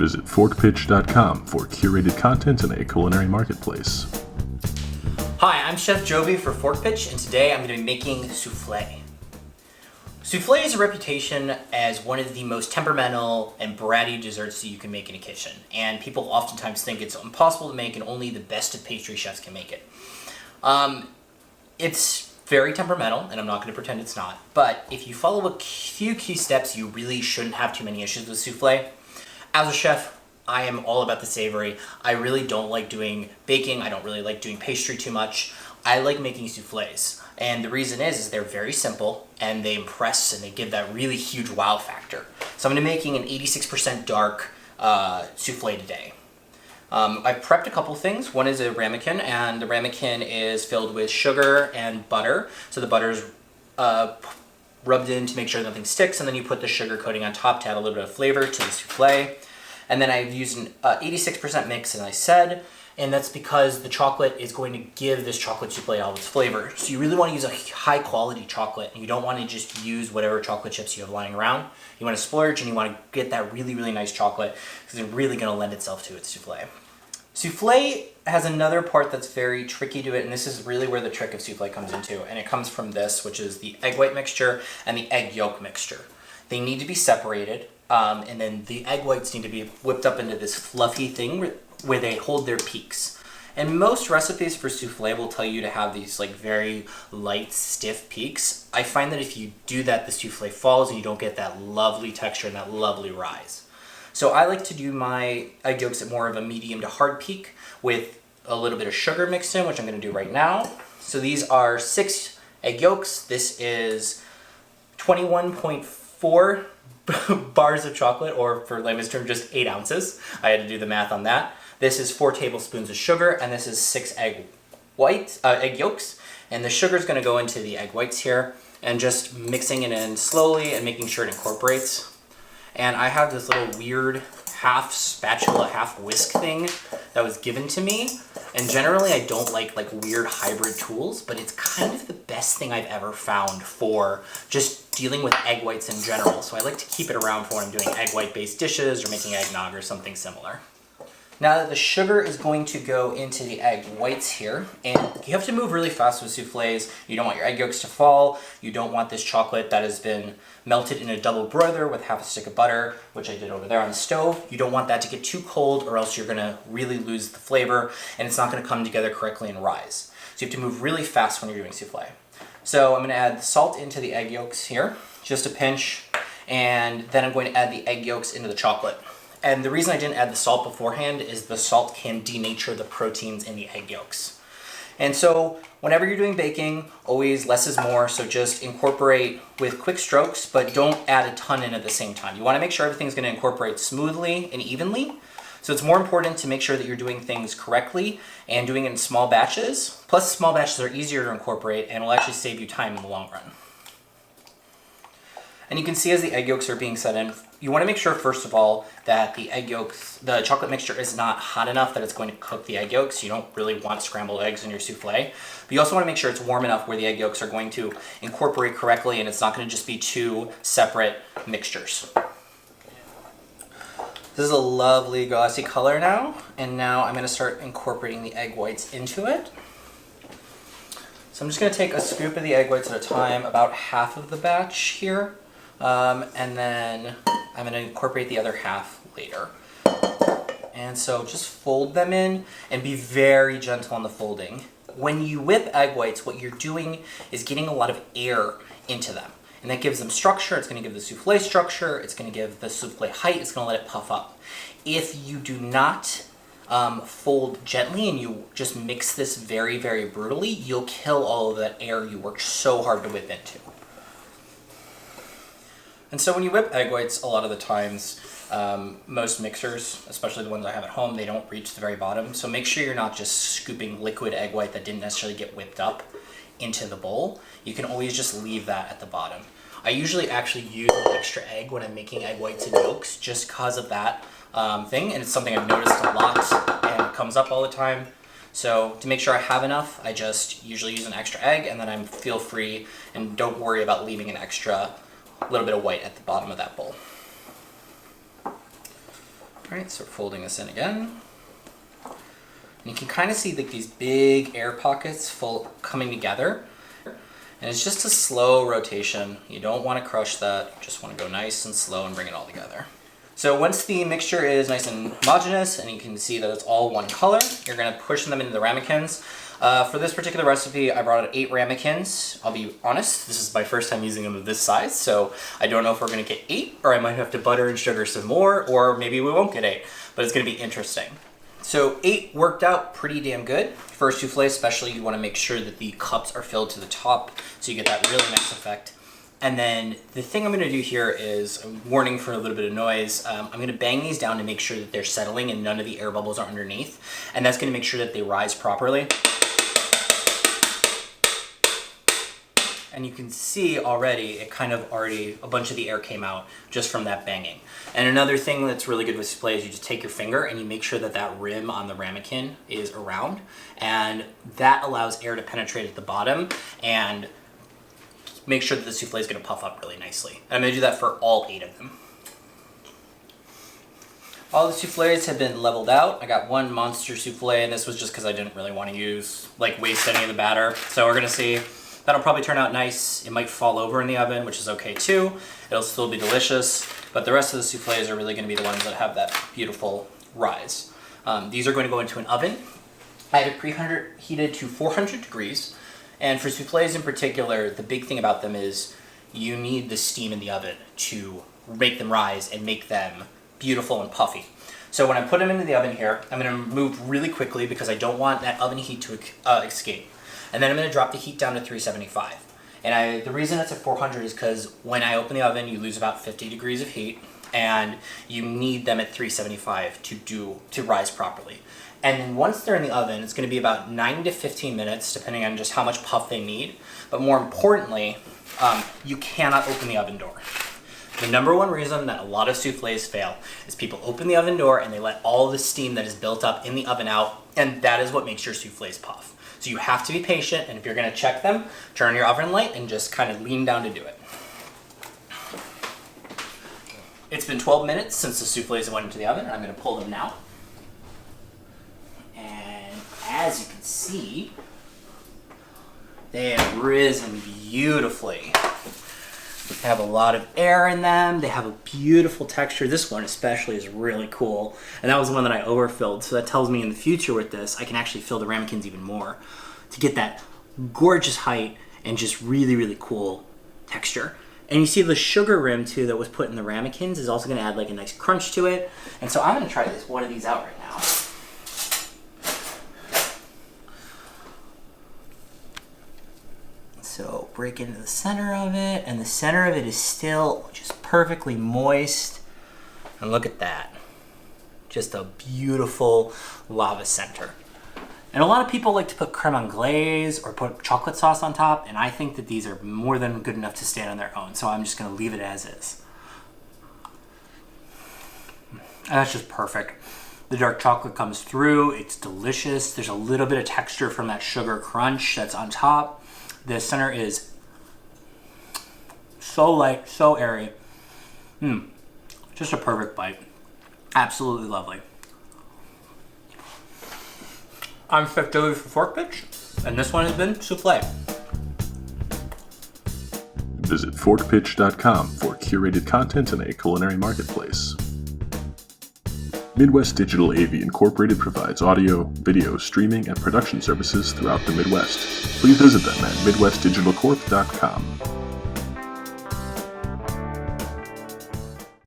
Visit forkpitch.com for curated content in a culinary marketplace. Hi, I'm Chef Jovi for Fork Pitch, and today I'm going to be making souffle. Souffle has a reputation as one of the most temperamental and bratty desserts that you can make in a kitchen, and people oftentimes think it's impossible to make and only the best of pastry chefs can make it. It's very temperamental, and I'm not going to pretend it's not, but if you follow a few key steps, you really shouldn't have too many issues with souffle. As a chef, I am all about the savory. I really don't like doing baking. I don't really like doing pastry too much. I like making souffles. And the reason is they're very simple and they impress and they give that really huge wow factor. So I'm going to be making an 86% dark souffle today. I've prepped a couple things. One is a ramekin, and the ramekin is filled with sugar and butter. So the butter is rubbed in to make sure nothing sticks, and then you put the sugar coating on top to add a little bit of flavor to the souffle. And then I've used an 86% mix, as I said, and that's because the chocolate is going to give this chocolate souffle all its flavor. So you really want to use a high quality chocolate, and you don't want to just use whatever chocolate chips you have lying around. You want to splurge, and you want to get that really, really nice chocolate because it's really going to lend itself to its souffle. Souffle has another part that's very tricky to it, and this is really where the trick of souffle comes into, and it comes from this, which is the egg white mixture and the egg yolk mixture. They need to be separated, and then the egg whites need to be whipped up into this fluffy thing where they hold their peaks. And most recipes for souffle will tell you to have these like very light, stiff peaks. I find that if you do that, the souffle falls and you don't get that lovely texture and that lovely rise. So I like to do my egg yolks at more of a medium to hard peak with a little bit of sugar mixed in, which I'm going to do right now. So these are 6 egg yolks. This is 21.4 bars of chocolate, or for layman's term, just 8 ounces. I had to do the math on that. This is 4 tablespoons of sugar, and this is 6 egg yolks. And the sugar is going to go into the egg whites here, and just mixing it in slowly and making sure it incorporates. And I have this little weird half spatula, half whisk thing that was given to me. And generally I don't like weird hybrid tools, but it's kind of the best thing I've ever found for just dealing with egg whites in general. So I like to keep it around for when I'm doing egg white based dishes or making eggnog or something similar. Now that the sugar is going to go into the egg whites here, and you have to move really fast with souffles. You don't want your egg yolks to fall. You don't want this chocolate that has been melted in a double broiler with half a stick of butter, which I did over there on the stove. You don't want that to get too cold, or else you're gonna really lose the flavor and it's not gonna come together correctly and rise. So you have to move really fast when you're doing souffle. So I'm gonna add the salt into the egg yolks here, just a pinch, and then I'm going to add the egg yolks into the chocolate. And the reason I didn't add the salt beforehand is the salt can denature the proteins in the egg yolks. And so whenever you're doing baking, always less is more, so just incorporate with quick strokes, but don't add a ton in at the same time. You want to make sure everything's going to incorporate smoothly and evenly. So it's more important to make sure that you're doing things correctly and doing it in small batches. Plus, small batches are easier to incorporate and will actually save you time in the long run. And you can see as the egg yolks are being set in, you want to make sure, first of all, that the egg yolks, the chocolate mixture is not hot enough that it's going to cook the egg yolks. You don't really want scrambled eggs in your souffle. But you also want to make sure it's warm enough where the egg yolks are going to incorporate correctly and it's not going to just be 2 separate mixtures. This is a lovely glossy color now, and now I'm going to start incorporating the egg whites into it. So I'm just going to take a scoop of the egg whites at a time, about half of the batch here. And then I'm going to incorporate the other half later. And so just fold them in and be very gentle on the folding. When you whip egg whites, what you're doing is getting a lot of air into them. And that gives them structure. It's going to give the souffle structure. It's going to give the souffle height. It's going to let it puff up. If you do not fold gently and you just mix this very, very brutally, you'll kill all of that air you worked so hard to whip into. And so when you whip egg whites, a lot of the times, most mixers, especially the ones I have at home, they don't reach the very bottom. So make sure you're not just scooping liquid egg white that didn't necessarily get whipped up into the bowl. You can always just leave that at the bottom. I usually actually use an extra egg when I'm making egg whites and yolks just because of that thing. And it's something I've noticed a lot and it comes up all the time. So to make sure I have enough, I just usually use an extra egg, and then I feel free and don't worry about leaving an extra little bit of white at the bottom of that bowl. Alright, so we're folding this in again. And you can kind of see like these big air pockets coming together. And it's just a slow rotation. You don't want to crush that. You just want to go nice and slow and bring it all together. So once the mixture is nice and homogeneous and you can see that it's all one color, you're going to push them into the ramekins. For this particular recipe, I brought out 8 ramekins. I'll be honest, this is my first time using them of this size, so I don't know if we're going to get 8, or I might have to butter and sugar some more, or maybe we won't get 8, but it's going to be interesting. So 8 worked out pretty damn good. For a souffle especially, you want to make sure that the cups are filled to the top, so you get that really nice effect. And then the thing I'm going to do here is, a warning for a little bit of noise, I'm going to bang these down to make sure that they're settling and none of the air bubbles are underneath. And that's going to make sure that they rise properly. And you can see already, a bunch of the air came out just from that banging. And another thing that's really good with souffle is you just take your finger and you make sure that that rim on the ramekin is around. And that allows air to penetrate at the bottom and make sure that the souffle is going to puff up really nicely. And I'm going to do that for all 8 of them. All the souffles have been leveled out. I got one monster souffle, and this was just because I didn't really want to waste any of the batter. So we're going to see. That'll probably turn out nice. It might fall over in the oven, which is okay too. It'll still be delicious, but the rest of the souffles are really going to be the ones that have that beautiful rise. These are going to go into an oven. I have it preheated to 400 degrees. And for souffles in particular, the big thing about them is you need the steam in the oven to make them rise and make them beautiful and puffy. So when I put them into the oven here, I'm going to move really quickly because I don't want that oven heat to escape. And then I'm going to drop the heat down to 375. And the reason it's at 400 is because when I open the oven, you lose about 50 degrees of heat, and you need them at 375 to rise properly. And then once they're in the oven, it's going to be about 9 to 15 minutes, depending on just how much puff they need. But more importantly, you cannot open the oven door. The number one reason that a lot of souffles fail is people open the oven door and they let all the steam that is built up in the oven out, and that is what makes your souffles puff. So you have to be patient, and if you're going to check them, turn your oven light and just kind of lean down to do it. It's been 12 minutes since the souffles went into the oven, and I'm going to pull them now. And as you can see, they have risen beautifully. They have a lot of air in them. They have a beautiful texture. This one especially is really cool. And that was the one that I overfilled. So that tells me in the future with this, I can actually fill the ramekins even more to get that gorgeous height and just really, really cool texture. And you see the sugar rim too that was put in the ramekins is also gonna add like a nice crunch to it. And so I'm gonna try one of these out right now. So break into the center of it, and the center of it is still just perfectly moist. And look at that. Just a beautiful lava center. And a lot of people like to put creme anglaise or put chocolate sauce on top, and I think that these are more than good enough to stand on their own, so I'm just gonna leave it as is. And that's just perfect. The dark chocolate comes through, it's delicious. There's a little bit of texture from that sugar crunch that's on top. The center is so light, so airy. Just a perfect bite. Absolutely lovely. I'm Chef Joey for Fork Pitch, and this one has been Souffle. Visit forkpitch.com for curated content in a culinary marketplace. Midwest Digital AV Incorporated provides audio, video, streaming, and production services throughout the Midwest. Please visit them at midwestdigitalcorp.com.